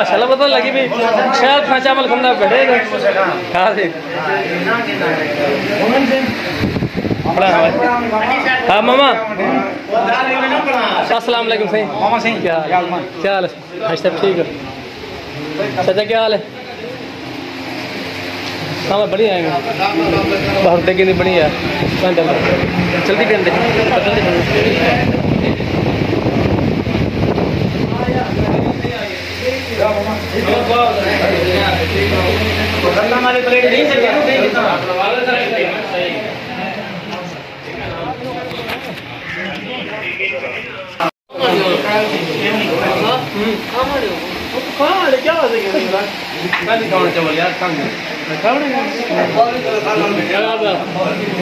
माशाल्लाह पता लगी भी शायद खाचा चावल खंदा बैठेगा खा दे हाँ मामा अस्सलाम वालेकुम सही मामा सही क्या हाल है आज सब ठीक है चाचा क्या हाल है हाँ बढ़िया आएंगे बहुत देगी नहीं बढ़िया जल्दी कर दे हमारे प्लेट क्या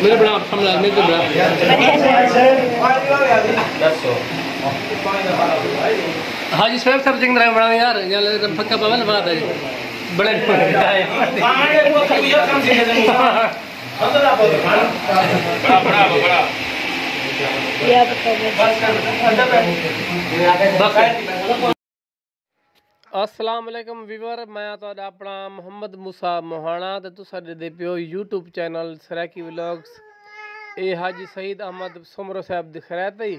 मेरे बड़ा हमला मेरे तो बड़ा हाँ जी स्वयं सब जिंग बना यार यहाँ पक्का पावन बात है बड़े अस्सलाम वालेकुम वीवर मैं तुहाडा अपना मोहम्मद मूसा मोहाना ते तुस दे पियो यूट्यूब चैनल सराकी व्लॉग्स ए हाजी सईद अहमद सुमरो साहब दी खैरत ही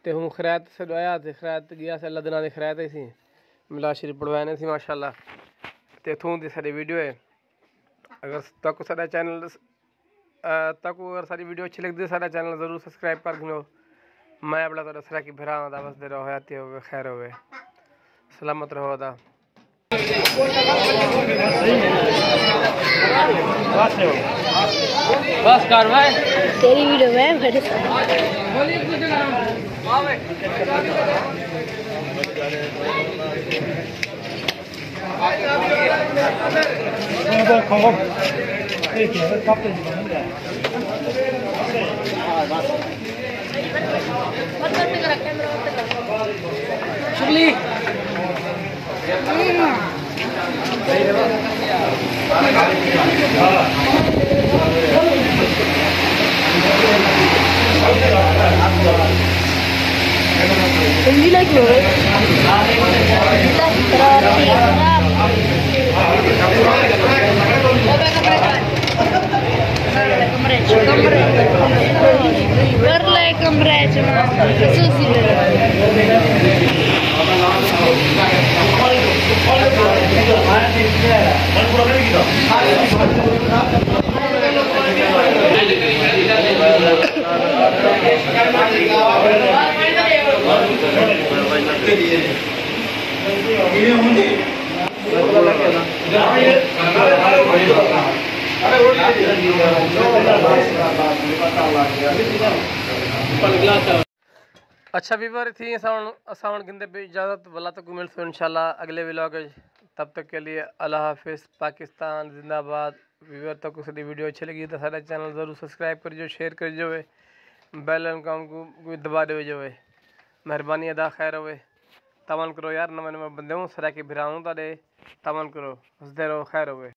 ते हूँ खैरत से आया ते खैरत गया से अल्लाह दिना दी खैरत ही सी मिला शरीफ पढ़वाने सी माशाल्लाह ते थूं दी सारी वीडियो है अगर तक साडा चैनल अगर सारी वीडियो अच्छी लगती है साडा चैनल जरूर सब्सक्राइब कर दो मैं अपना तुहाडा सराकी भरा दा बस दे रहो हयाती होवे खैर होवे सलामत रहो दा बस कारवाई तेरी वीडियो में मेरे चुगली अच्छा वीवर थी असाउंड गिंदे पे इजाज़त वाला तक मिल सो इंशाल्लाह अगले व्लॉग तब तक के लिए अल्लाह हाफिज़ पाकिस्तान जिंदाबाद वीवर तक उस वीडियो अच्छी लगी तो सारा चैनल ज़रूर सब्सक्राइब कर जो शेयर कर जो बेल आइकन को दबा दो जो मेहरबानी अदा खैर होवे तमन करो यार नवे नवे बंदे हूँ सराकी भिराऊँ तारे तमन करो हंसदे रहो खैर होवे।